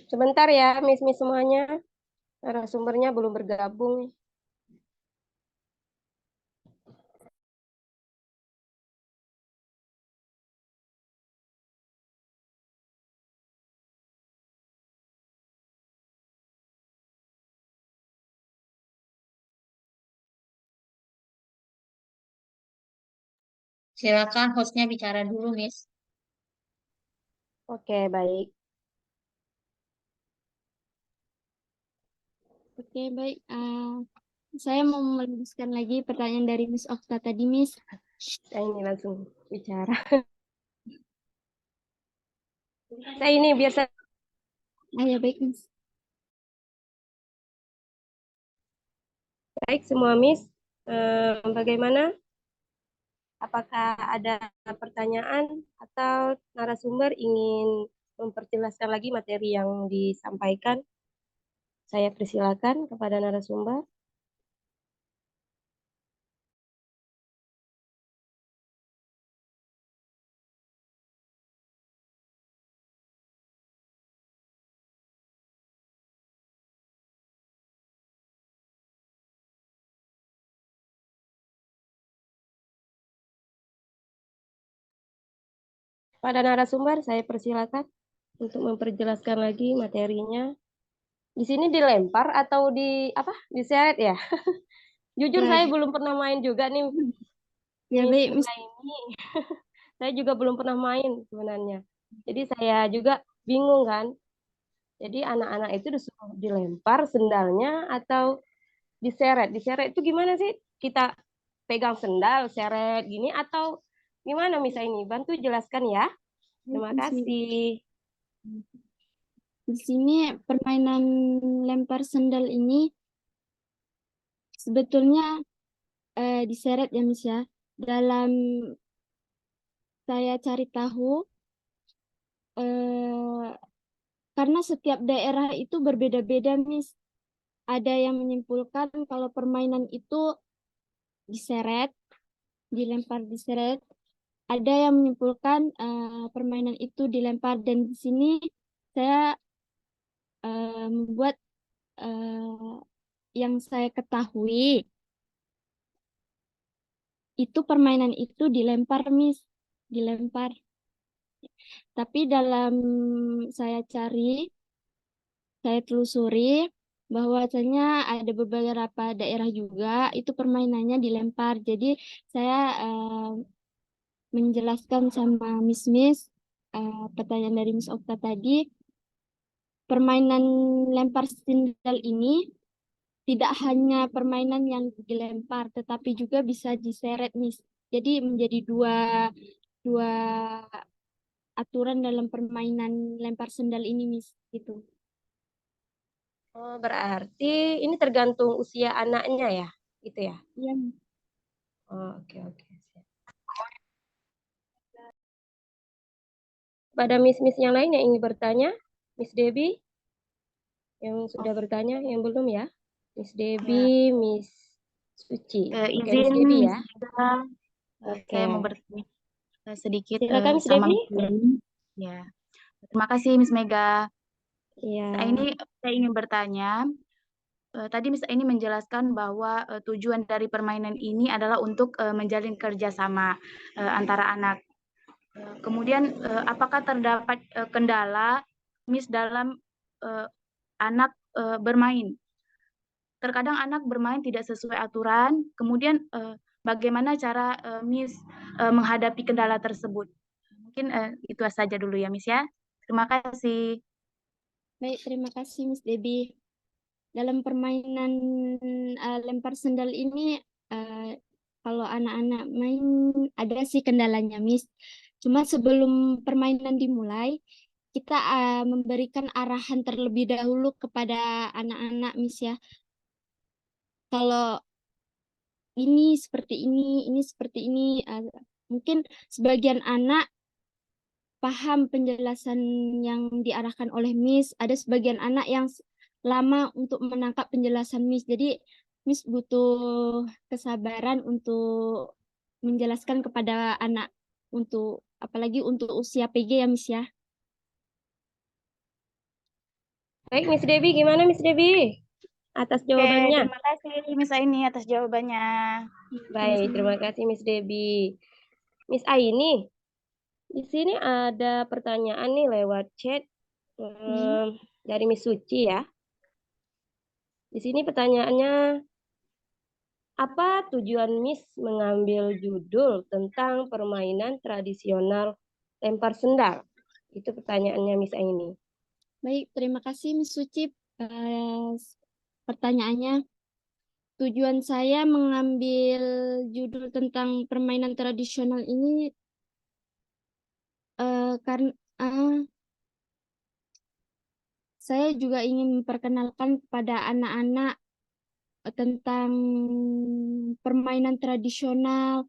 Sebentar ya, Miss semuanya. Narasumbernya belum bergabung. Silakan hostnya bicara dulu, Miss. Oke, baik. Oke, baik. Saya mau melanjutkan lagi pertanyaan dari Miss Okta tadi, Miss. Saya ini langsung bicara. Saya ini biasa. Ya, baik, Miss. Baik semua, Miss. Bagaimana? Apakah ada pertanyaan atau narasumber ingin memperjelaskan lagi materi yang disampaikan? Saya persilakan kepada narasumber. Pada narasumber, saya persilakan untuk memperjelaskan lagi materinya. Di sini dilempar atau diseret ya? Jujur Ya, saya belum pernah main juga nih ya, Miss baik, Miss. Mega ini. Saya juga belum pernah main sebenarnya. Jadi saya juga bingung kan. Jadi anak-anak itu disuruh dilempar sendalnya atau diseret. Diseret itu gimana sih? Kita pegang sendal, seret gini atau gimana Misa ini? Bantu jelaskan ya. Baik, Terima Miss. kasih. Di sini permainan lempar sendal ini sebetulnya diseret ya, Miss ya. Dalam saya cari tahu, eh, karena setiap daerah itu berbeda-beda, Miss. Ada yang menyimpulkan kalau permainan itu diseret, dilempar diseret. Ada yang menyimpulkan permainan itu dilempar, dan di sini saya membuat yang saya ketahui itu permainan itu dilempar, Miss, dilempar. Tapi dalam saya cari, saya telusuri bahwasanya ada beberapa daerah juga itu permainannya dilempar. Jadi saya menjelaskan sama Miss pertanyaan dari Miss Okta tadi, permainan lempar sendal ini tidak hanya permainan yang dilempar, tetapi juga bisa diseret, Miss. Jadi menjadi dua dua aturan dalam permainan lempar sendal ini, Miss. Gitu. Oh, berarti ini tergantung usia anaknya ya, gitu ya. Iya, Miss. Oh, oke oke. Pada Miss yang lain yang ingin bertanya, Miss Debbie yang sudah bertanya, yang belum ya, Miss Ya, Debbie, Miss Suci. Oke, Miss izin Debbie Miss ya. Mega, Oke, saya mau bertanya sedikit silakan Miss sama Debbie. Miss Yeni. Ya, terima kasih Miss Mega. Iya. Saya ingin bertanya. Tadi Miss ini menjelaskan bahwa tujuan dari permainan ini adalah untuk menjalin kerjasama antara anak. Kemudian, apakah terdapat kendala Miss dalam anak bermain? Terkadang anak bermain tidak sesuai aturan. Kemudian, bagaimana cara Miss menghadapi kendala tersebut? Mungkin itu saja dulu ya, Miss ya. Terima kasih. Baik, terima kasih Miss Debbie. Dalam permainan lempar sendal ini, kalau anak-anak main ada sih kendalanya, Miss. Cuma sebelum permainan dimulai, kita memberikan arahan terlebih dahulu kepada anak-anak, Miss ya. Kalau ini seperti ini. Mungkin sebagian anak paham penjelasan yang diarahkan oleh Miss. Ada sebagian anak yang lama untuk menangkap penjelasan Miss. Jadi Miss butuh kesabaran untuk menjelaskan kepada anak, untuk apalagi untuk usia PG ya, Miss ya. Baik, Miss Debbie, gimana Miss Debbie atas Oke, jawabannya? terima kasih Miss Aini atas jawabannya. Baik, terima kasih Miss Debbie. Miss Aini, di sini ada pertanyaan nih lewat chat dari Miss Suci ya. Di sini pertanyaannya, apa tujuan Miss mengambil judul tentang permainan tradisional lempar sendal? Itu pertanyaannya Miss Aini. Baik, terima kasih Miss Suci. Pertanyaannya, tujuan saya mengambil judul tentang permainan tradisional ini karena saya juga ingin memperkenalkan kepada anak-anak tentang permainan tradisional,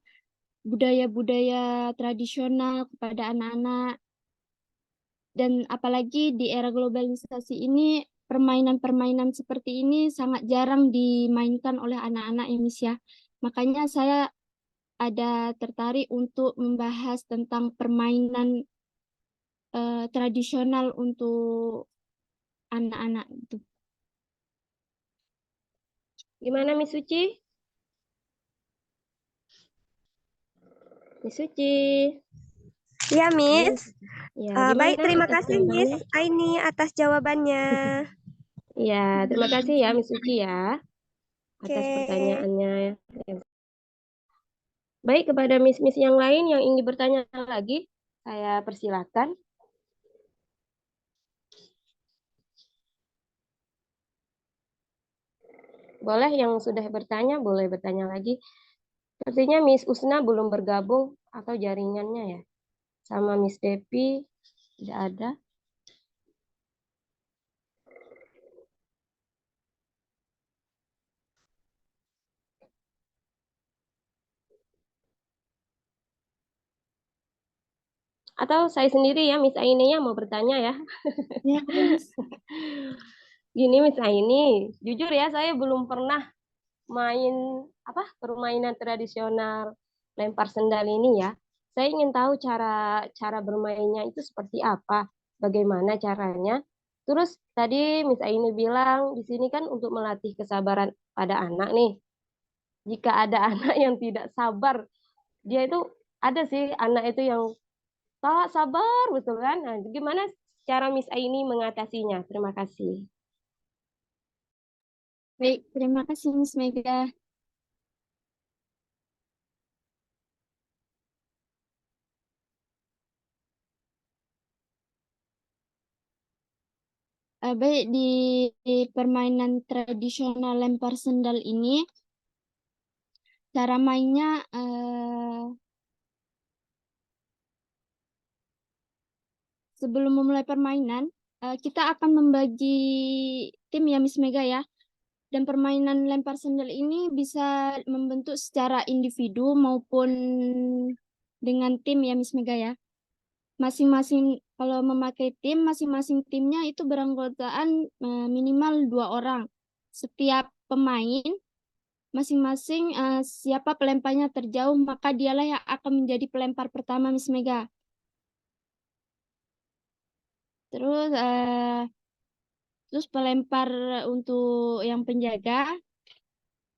budaya-budaya tradisional kepada anak-anak. Dan apalagi di era globalisasi ini, permainan-permainan seperti ini sangat jarang dimainkan oleh anak-anak Indonesia. Makanya saya ada tertarik untuk membahas tentang permainan tradisional untuk anak-anak itu. Gimana Miss Suci? Miss Suci. Ya, Miss. Ya, Baik, gimana terima atas kasih jawabannya? Miss Aini atas jawabannya. Ya, terima kasih ya Miss Suci ya atas Oke. pertanyaannya. Baik, kepada Miss-Miss yang lain yang ingin bertanya lagi, saya persilakan. Boleh yang sudah bertanya, boleh bertanya lagi. Sepertinya Miss Usna belum bergabung atau jaringannya ya. Sama Miss Depi tidak ada. Atau saya sendiri ya, Miss Aini yang mau bertanya ya. Ya, Miss. Gini Miss Aini, jujur ya saya belum pernah main permainan tradisional lempar sendal ini ya. Saya ingin tahu cara bermainnya itu seperti apa, bagaimana caranya. Terus tadi Miss Aini bilang di sini kan untuk melatih kesabaran pada anak nih. Jika ada anak yang tidak sabar, dia itu ada sih anak itu yang tak sabar betul kan. Nah, gimana cara Miss Aini mengatasinya? Terima kasih. Baik, terima kasih Miss Mega. Baik, di permainan tradisional lempar sendal ini, cara mainnya sebelum memulai permainan, kita akan membagi tim ya Miss Mega ya. Dan permainan lempar sendal ini bisa membentuk secara individu maupun dengan tim ya Miss Mega ya. Masing-masing kalau memakai tim, masing-masing timnya itu beranggotaan minimal 2 orang. Setiap pemain masing-masing siapa pelemparnya terjauh maka dialah yang akan menjadi pelempar pertama Miss Mega. Terus pelempar untuk yang penjaga,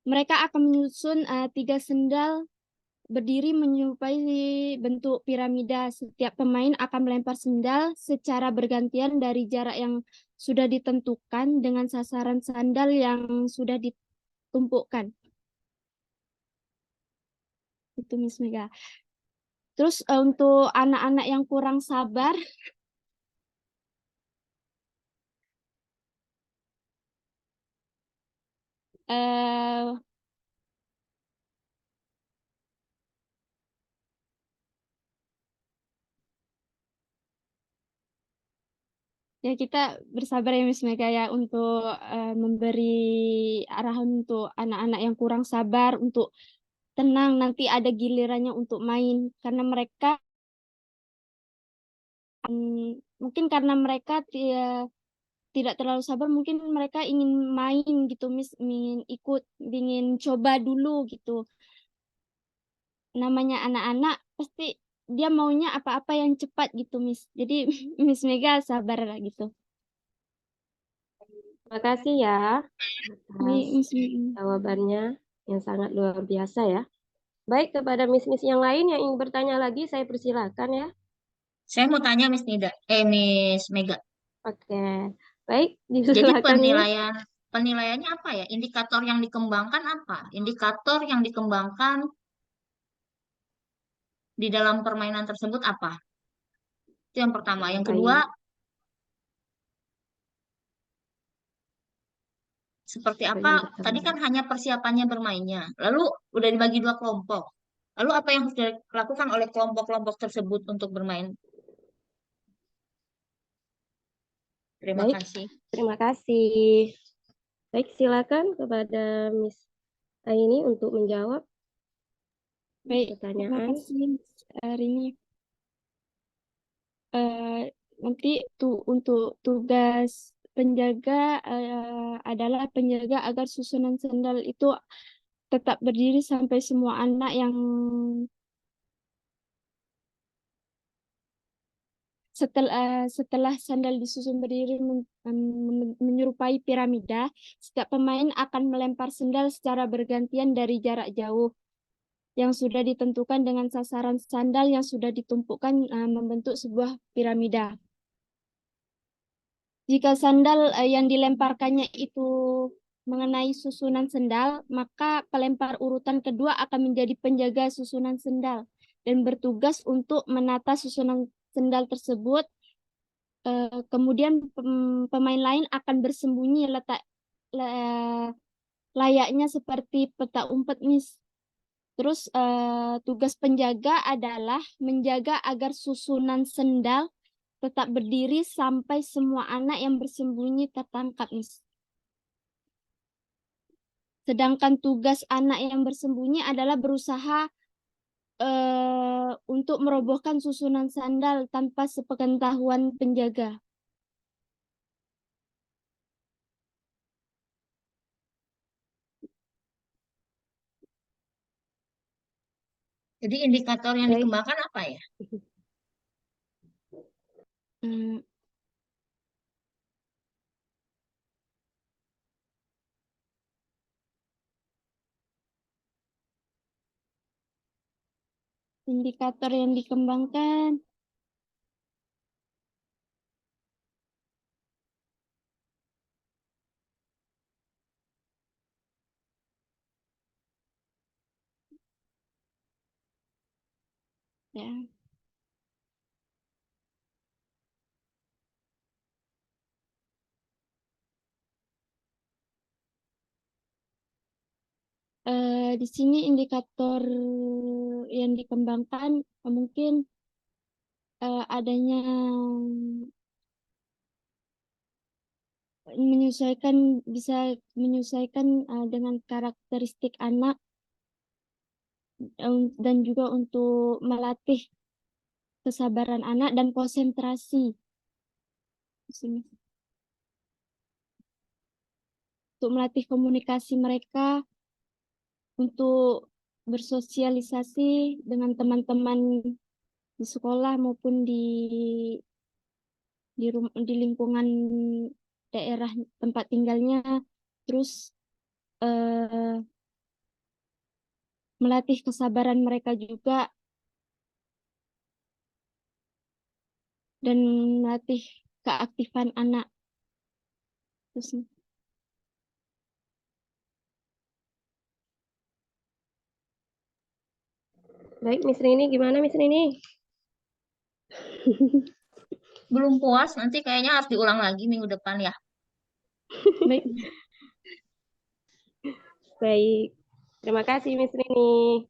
mereka akan menyusun 3 sendal berdiri menyerupai bentuk piramida. Setiap pemain akan melempar sendal secara bergantian dari jarak yang sudah ditentukan dengan sasaran sandal yang sudah ditumpukan. Itu Miss Mega. Terus untuk anak-anak yang kurang sabar, eh, ya kita bersabar ya Miss Mega ya untuk memberi arahan untuk anak-anak yang kurang sabar untuk tenang, nanti ada gilirannya untuk main karena mereka mungkin karena mereka tidak terlalu sabar, mungkin mereka ingin main gitu Miss, ingin ikut, ingin coba dulu gitu. Namanya anak-anak pasti dia maunya apa-apa yang cepat gitu Miss. Jadi Miss Mega sabar lah gitu. Terima kasih ya Baik, atas Miss Mimi. jawabannya yang sangat luar biasa ya. Baik, kepada Miss-Miss yang lain yang ingin bertanya lagi, saya persilakan ya. Saya mau tanya Miss Mega. Oke, baik, Jadi dipersilakan Miss. penilaiannya apa ya? Indikator yang dikembangkan apa? Indikator yang dikembangkan di dalam permainan tersebut apa? Itu yang pertama. Yang kedua, Baik, seperti poin apa? yang Tadi pertama. kan hanya persiapannya bermainnya. Lalu udah dibagi dua kelompok. Lalu apa yang harus dilakukan oleh kelompok-kelompok tersebut untuk bermain? Terima Baik, kasih. terima kasih. Baik, silakan kepada Miss Aini untuk menjawab Baik, terima pertanyaan. kasih Miss Arini. Nanti untuk tugas penjaga adalah penjaga agar susunan sandal itu tetap berdiri sampai semua anak yang setelah sandal disusun berdiri menyerupai piramida, setiap pemain akan melempar sandal secara bergantian dari jarak jauh yang sudah ditentukan dengan sasaran sandal yang sudah ditumpukan membentuk sebuah piramida. Jika sandal yang dilemparkannya itu mengenai susunan sandal, maka pelempar urutan kedua akan menjadi penjaga susunan sandal dan bertugas untuk menata susunan sandal tersebut. Kemudian pemain lain akan bersembunyi layaknya seperti peta umpet, Miss. Terus tugas penjaga adalah menjaga agar susunan sandal tetap berdiri sampai semua anak yang bersembunyi tertangkap, Miss. Sedangkan tugas anak yang bersembunyi adalah berusaha untuk merobohkan susunan sandal tanpa sepengetahuan penjaga. Jadi indikator yang Baik, dikembangkan apa ya? Hmm, Indikator yang dikembangkan ya. Di sini indikator yang dikembangkan mungkin adanya bisa menyesuaikan dengan karakteristik anak dan juga untuk melatih kesabaran anak dan konsentrasi di sini. Untuk melatih komunikasi mereka untuk bersosialisasi dengan teman-teman di sekolah maupun di lingkungan daerah tempat tinggalnya, terus eh, melatih kesabaran mereka juga dan melatih keaktifan anak. Terus, baik Miss Rini, gimana Miss Rini? Belum puas, nanti kayaknya harus diulang lagi minggu depan ya. baik, Baik, terima kasih Miss Rini.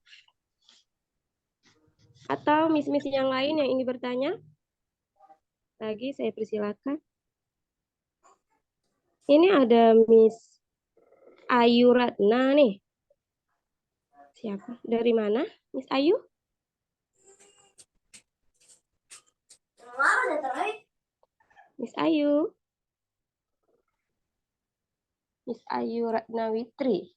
Atau Miss-Miss yang lain yang ingin bertanya? Lagi saya persilakan. Ini ada Miss Ayu Ratna nih. Siapa? Dari mana? Miss Ayu? Miss Ayu. Miss Ayu Ratnawitri.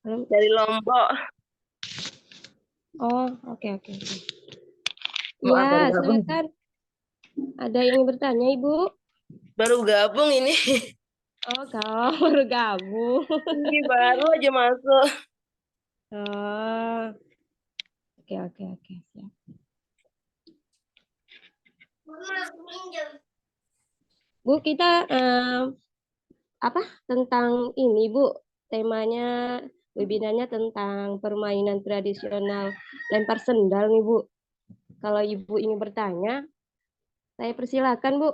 Belum? Dari Lombok. Oh, oke. Maaf, baru Ya, gabung. silakan. Ada yang ingin bertanya, Ibu? Baru gabung ini. Oh, kau baru gabung. Ini baru aja masuk. Oh, oke. Siap. Bu, kita tentang ini, Bu. Temanya, webinarnya tentang permainan tradisional lempar sendal nih, Bu. Kalau Ibu ingin bertanya, saya persilakan, Bu.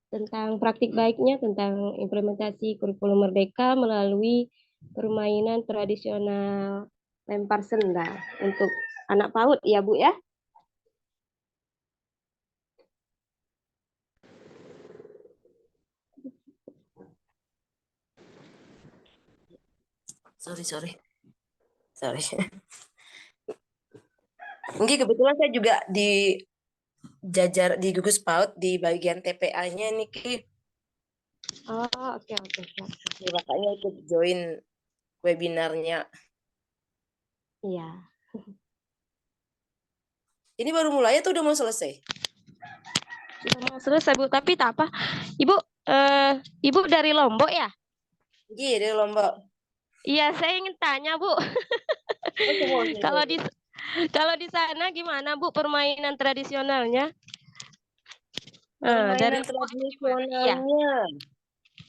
Tentang praktik baiknya, tentang implementasi kurikulum Merdeka melalui permainan tradisional lempar sendal untuk anak PAUD ya, Bu ya. Sorry. Ini kebetulan saya juga di gugus PAUD di bagian TPA-nya nih Ki. Oh, oke. Siap. Makanya ikut join webinarnya. Iya. Ini baru mulai atau udah mau selesai? Sudah mau selesai, Bu. Tapi tak apa. Ibu dari Lombok ya? Iya, dari Lombok. Iya, saya ingin tanya, Bu. Oh, semua. Kalau di sana gimana, Bu, permainan tradisionalnya? Permainan Dari Lombok gimana? Iya. tradisionalnya.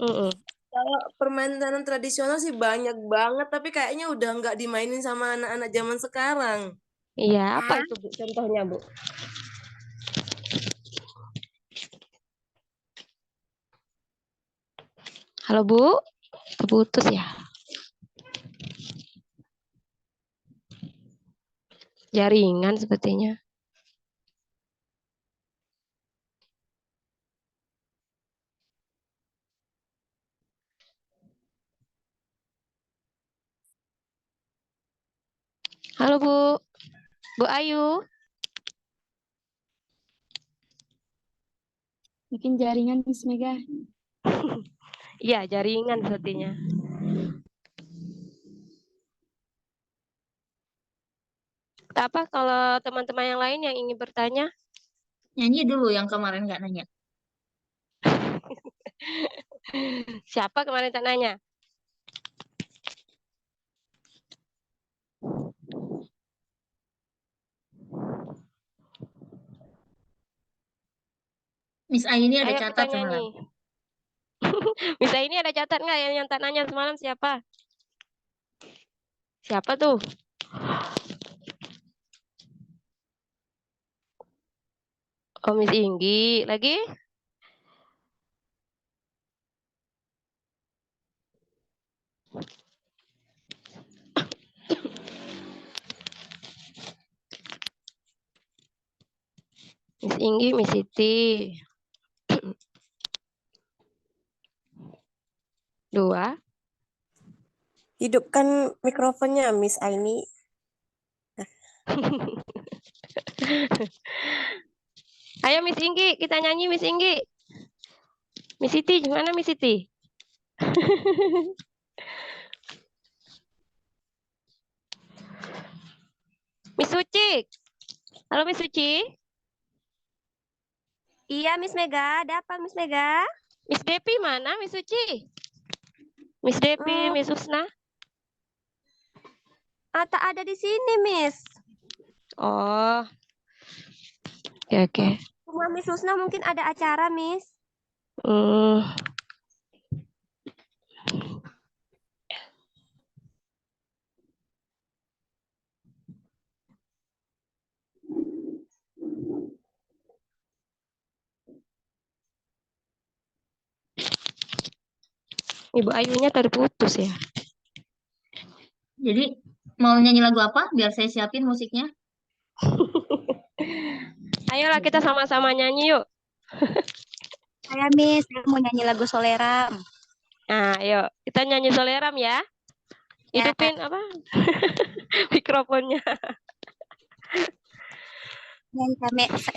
Mm-mm. Kalau permainan tradisional sih banyak banget, tapi kayaknya udah nggak dimainin sama anak-anak zaman sekarang. Iya, apa itu, Bu, contohnya, Bu? Halo, Bu. Terputus ya? Jaringan sepertinya. Halo, Bu. Bu Ayu. Mungkin jaringan Miss Mega. Iya, jaringan sepertinya. Apa kalau teman-teman yang lain yang ingin bertanya? Nyanyi dulu yang kemarin nggak nanya. Siapa kemarin tak nanya? Miss Ai ini ada Ayo kita catat semalam. nyanyi. Bisa ini ada catat nggak yang tak nanya semalam siapa? Siapa tuh? Oh, Miss Inggi. Lagi? Miss Inggi, Miss Siti. 2. Hidupkan mikrofonnya, Miss Aini. Ayo Miss Inggi, kita nyanyi Miss Inggi. Miss Siti, gimana Miss Siti? Miss Suci. Halo Miss Suci. Iya, Miss Mega. Ada apa, Miss Mega? Miss Depi mana Miss Suci? Miss Depi, Miss Usna. Tak ada di sini, Miss. Oh. Oke. Cuma Miss Rusna mungkin ada acara, Miss. Ibu Ayunya terputus ya. Jadi mau nyanyi lagu apa? Biar saya siapin musiknya. Ayolah kita sama-sama nyanyi yuk. Saya Miss, saya mau nyanyi lagu Soleram. Nah, ayo kita nyanyi Soleram ya. Ya. Hidupin apa? Mikrofonnya.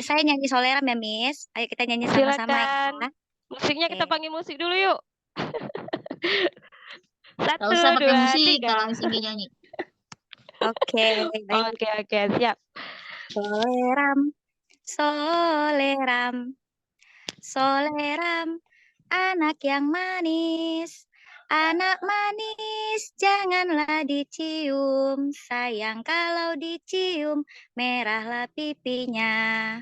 Saya nyanyi Soleram ya Miss. Ayo kita nyanyi sama-sama ya. Silakan. Musiknya kita Oke. panggil musik dulu yuk. Gak Satu, usah pakai dua, musik tiga. kalau Miss Inggi nyanyi. Oke, baik. Oke, siap. Soleram, soleram, soleram, anak yang manis. Anak manis, janganlah dicium. Sayang kalau dicium, merahlah pipinya.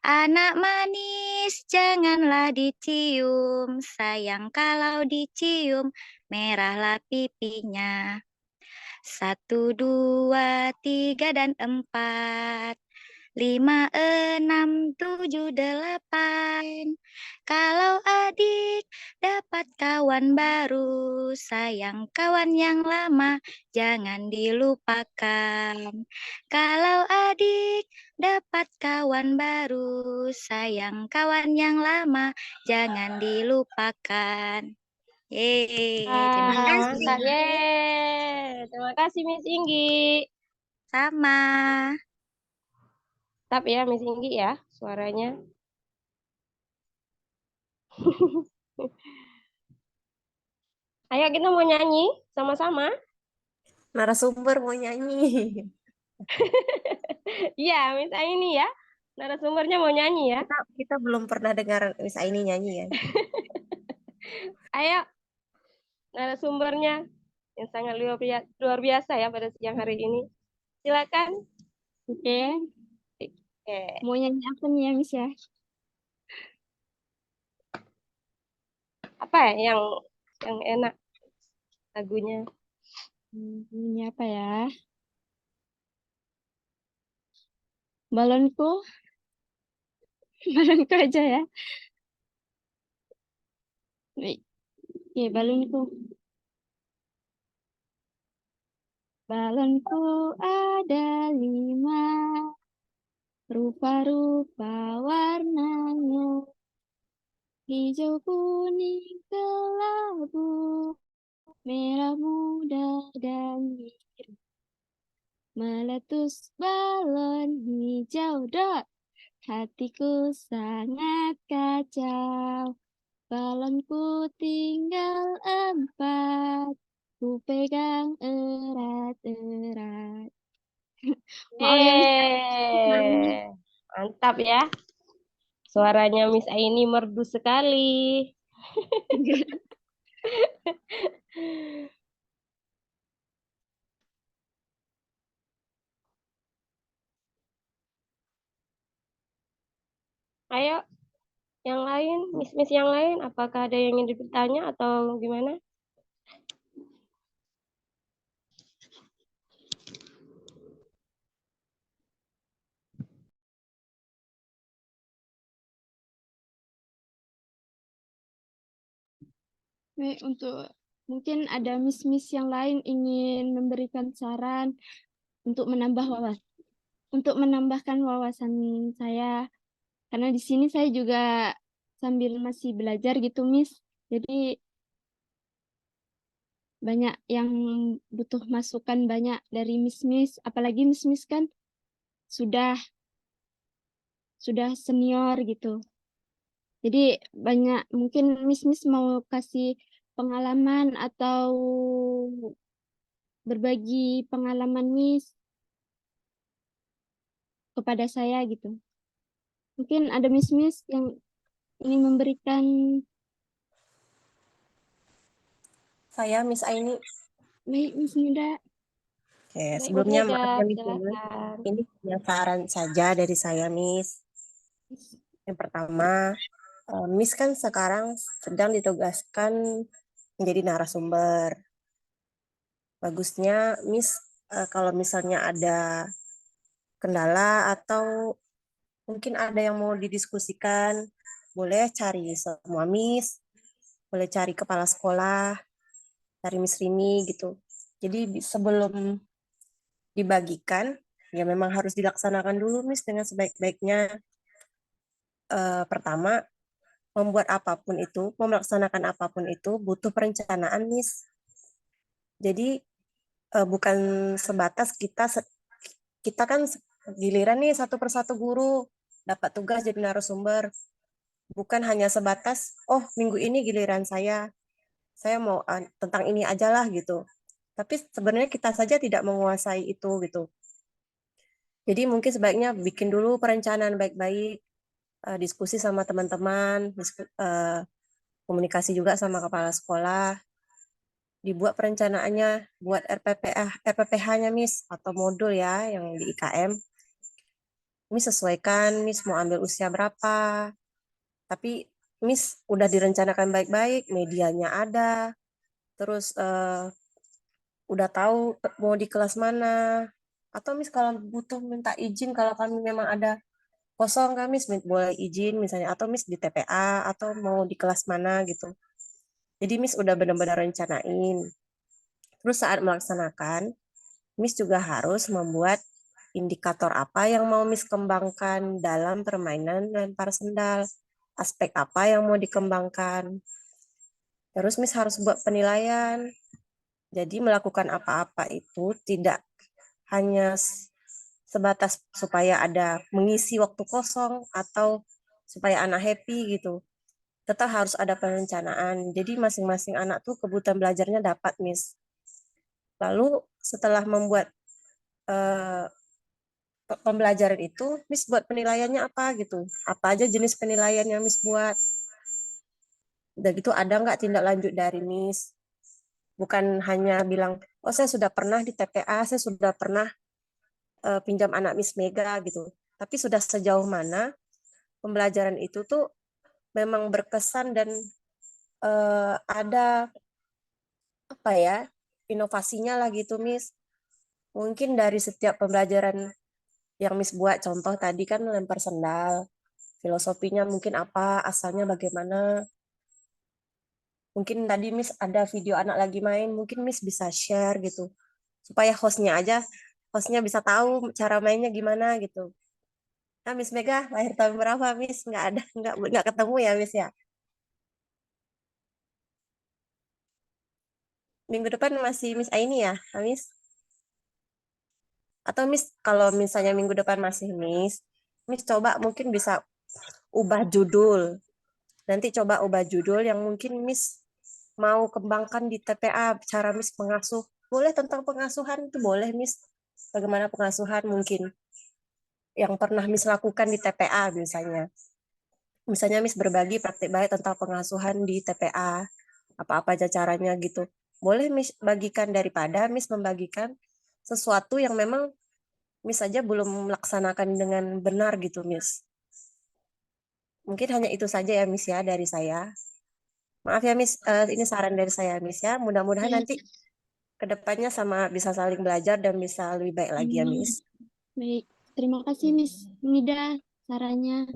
Anak manis, janganlah dicium. Sayang kalau dicium, merahlah pipinya. 1, 2, 3, dan 4. 5, 6, 7, 8. Kalau adik dapat kawan baru, sayang kawan yang lama jangan dilupakan. Kalau adik dapat kawan baru, sayang kawan yang lama jangan dilupakan. Yeay, terima Ah, kasih. mantap. Yeay. Terima kasih Miss Inggi. Sama. Tetap ya Miss Inggi ya suaranya. Ayo kita mau nyanyi sama-sama. Narasumber mau nyanyi. Iya, Miss Aini ya. Narasumbernya mau nyanyi ya. Kita belum pernah dengar Miss Aini nyanyi ya. Ayo, narasumbernya yang sangat luar biasa ya pada siang hari ini. Silakan. Oke, Oke. mau nyanyi apa nih ya, Miss ya? Apa ya yang enak lagunya? Nyanyi apa ya? Balonku, balonku aja ya. Baik. Oke, balonku. Balonku ada 5, rupa-rupa warnanya, hijau, kuning, kelabu, merah muda, dan biru. Meletus balon hijau dot, hatiku sangat kacau. Balonku tinggal 4, ku pegang erat-erat. Maaf ya, Miss. Yeay. Mantap ya. Suaranya Miss Aini merdu sekali. Ayo, yang lain, Miss yang lain, apakah ada yang ingin bertanya atau gimana? Baik, untuk mungkin ada miss-miss yang lain ingin memberikan saran untuk menambahkan wawasan saya, karena di sini saya juga sambil masih belajar gitu, Miss. Jadi banyak yang butuh masukan banyak dari miss-miss, apalagi miss-miss kan sudah senior gitu. Jadi banyak mungkin miss-miss mau kasih pengalaman atau berbagi pengalaman Miss kepada saya gitu. Mungkin ada Miss-Miss yang ingin memberikan. Saya Miss Aini. Baik, Miss Nida. Oke, Baik, sebelumnya Miss Nida, maaf ya Miss. silakan. Ini hanya saran saja dari saya Miss. Yang pertama, Miss kan sekarang sedang ditugaskan menjadi narasumber. Bagusnya Miss kalau misalnya ada kendala atau mungkin ada yang mau didiskusikan, boleh cari semua Miss, boleh cari kepala sekolah, cari Miss Rini gitu. Jadi sebelum dibagikan, ya memang harus dilaksanakan dulu Miss dengan sebaik-baiknya. Pertama, melaksanakan apapun itu butuh perencanaan Miss. Jadi bukan sebatas kita kan giliran nih satu persatu guru dapat tugas jadi narasumber. Bukan hanya sebatas, oh minggu ini giliran saya. saya mau tentang ini aja lah gitu. Tapi sebenarnya kita saja tidak menguasai itu gitu. Jadi mungkin sebaiknya bikin dulu perencanaan baik-baik, diskusi sama teman-teman, komunikasi juga sama kepala sekolah, dibuat perencanaannya, buat RPPH-nya Miss, atau modul ya yang di IKM. Miss sesuaikan, Miss mau ambil usia berapa, tapi Miss udah direncanakan baik-baik, medianya ada, terus udah tahu mau di kelas mana, atau Miss kalau butuh minta izin kalau kami memang ada kosong kami boleh izin misalnya, atau Miss di TPA atau mau di kelas mana gitu. Jadi Miss udah benar-benar rencanain. Terus saat melaksanakan, Miss juga harus membuat indikator apa yang mau Miss kembangkan dalam permainan lempar sendal, aspek apa yang mau dikembangkan. Terus Miss harus buat penilaian. Jadi melakukan apa-apa itu tidak hanya sebatas supaya ada mengisi waktu kosong atau supaya anak happy gitu. Tetap harus ada perencanaan. Jadi masing-masing anak tuh kebutuhan belajarnya dapat, Miss. Lalu setelah membuat eh, pembelajaran itu, Miss buat penilaiannya apa gitu. Apa aja jenis penilaian yang Miss buat. Dan gitu ada nggak tindak lanjut dari Miss. Bukan hanya bilang, oh saya sudah pernah di TPA, saya sudah pernah pinjam anak Miss Mega gitu. Tapi sudah sejauh mana pembelajaran itu tuh memang berkesan dan ada apa ya inovasinya lah gitu Miss. Mungkin dari setiap pembelajaran yang Miss buat, contoh tadi kan lempar sendal, filosofinya mungkin apa, asalnya bagaimana. Mungkin tadi Miss ada video anak lagi main, mungkin Miss bisa share gitu. Supaya hostnya bisa tahu cara mainnya gimana gitu. Nah, Miss Mega lahir tahun berapa, Miss? Nggak ada, nggak ketemu ya, Miss ya. Minggu depan masih Miss Aini ya, Miss? Atau Miss kalau misalnya minggu depan masih Miss coba mungkin bisa ubah judul. Nanti coba ubah judul yang mungkin Miss mau kembangkan di TPA, cara Miss pengasuh. Boleh tentang pengasuhan itu boleh Miss. Bagaimana pengasuhan mungkin yang pernah Miss lakukan di TPA misalnya. Misalnya Miss berbagi praktik baik tentang pengasuhan di TPA. Apa-apa aja caranya gitu. Boleh Miss bagikan daripada Miss membagikan sesuatu yang memang Miss saja belum melaksanakan dengan benar gitu Miss. Mungkin hanya itu saja ya Miss ya dari saya. Maaf ya Miss, ini saran dari saya Miss ya. Mudah-mudahan Ya, nanti kedepannya sama bisa saling belajar dan bisa lebih baik lagi ya Miss. baik. Terima kasih Miss Mida sarannya.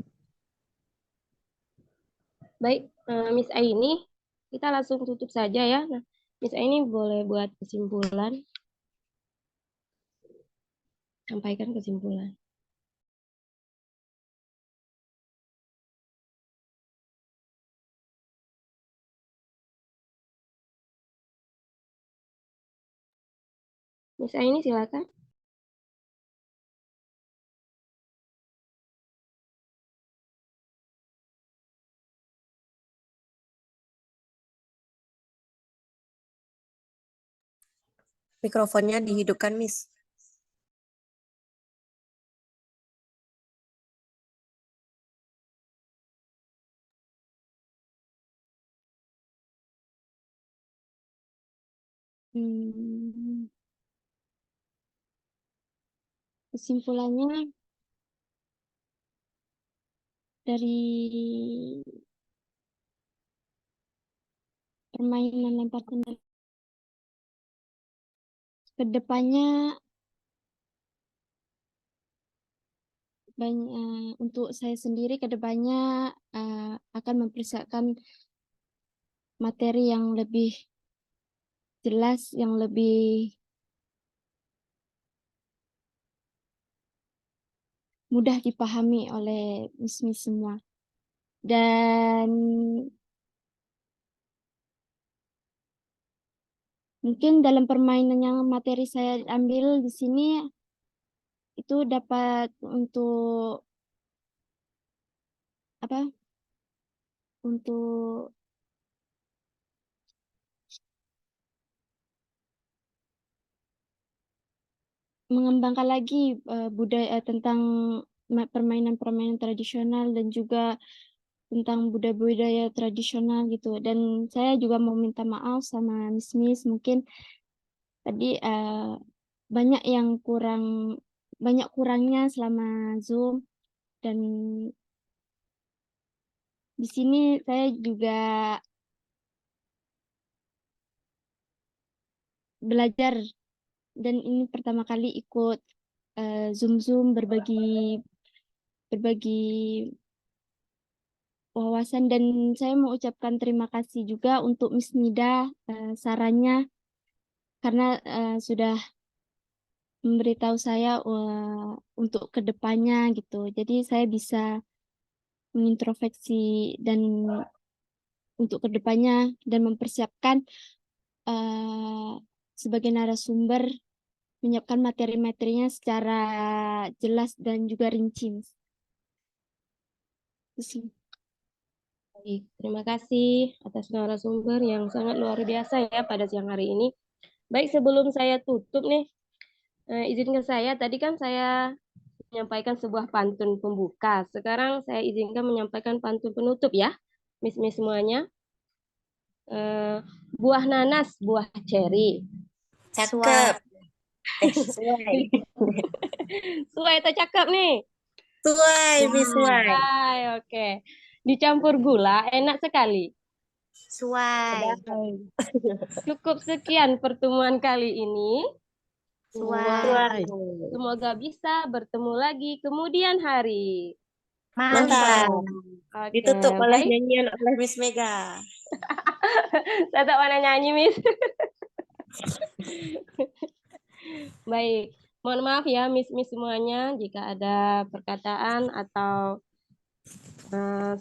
Baik, Miss Aini, kita langsung tutup saja ya. Nah, Miss Aini boleh buat kesimpulan, sampaikan kesimpulan. Miss Aini silakan. Mikrofonnya dihidupkan Miss. Hmm, kesimpulannya dari permainan lempar sendal kedepannya banyak untuk saya sendiri kedepannya akan mempersiapkan materi yang lebih jelas, yang lebih mudah dipahami oleh miss-miss semua. Dan mungkin dalam permainan yang materi saya ambil di sini itu dapat untuk apa? Untuk mengembangkan lagi budaya tentang permainan-permainan tradisional dan juga tentang budaya-budaya tradisional gitu. Dan saya juga mau minta maaf sama Miss mungkin tadi banyak yang banyak kurangnya selama Zoom, dan di sini saya juga belajar, dan ini pertama kali ikut Zoom berbagi wawasan, dan saya mau ucapkan terima kasih juga untuk Miss Nida sarannya, karena sudah memberitahu saya untuk kedepannya gitu. Jadi saya bisa mengintrospeksi dan untuk kedepannya dan mempersiapkan sebagai narasumber, menyiapkan materi-materinya secara jelas dan juga rinci. Baik, terima kasih atas narasumber yang sangat luar biasa ya pada siang hari ini. Baik, sebelum saya tutup nih, izinkan saya, tadi kan saya menyampaikan sebuah pantun pembuka. Sekarang saya izinkan menyampaikan pantun penutup ya, Miss semuanya. Buah nanas, buah ceri. Cakep. Suai. Suai atau cakep nih? Suai, Miss Suai. Suai, oke. Dicampur gula, enak sekali. Suai. Cukup sekian pertemuan kali ini. Suai. Semoga bisa bertemu lagi kemudian hari. Mantap. Oke, Ditutup oleh baik. nyanyian oleh Miss Mega. Saya tak mana nyanyi, Miss. Baik, mohon maaf ya Miss semuanya jika ada perkataan atau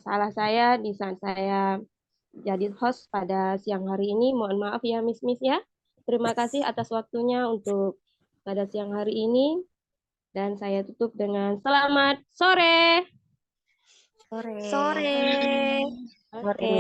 salah saya di saat saya jadi host pada siang hari ini. Mohon maaf ya Miss ya. Terima kasih atas waktunya untuk pada siang hari ini. Dan saya tutup dengan selamat sore. Sore. Sore.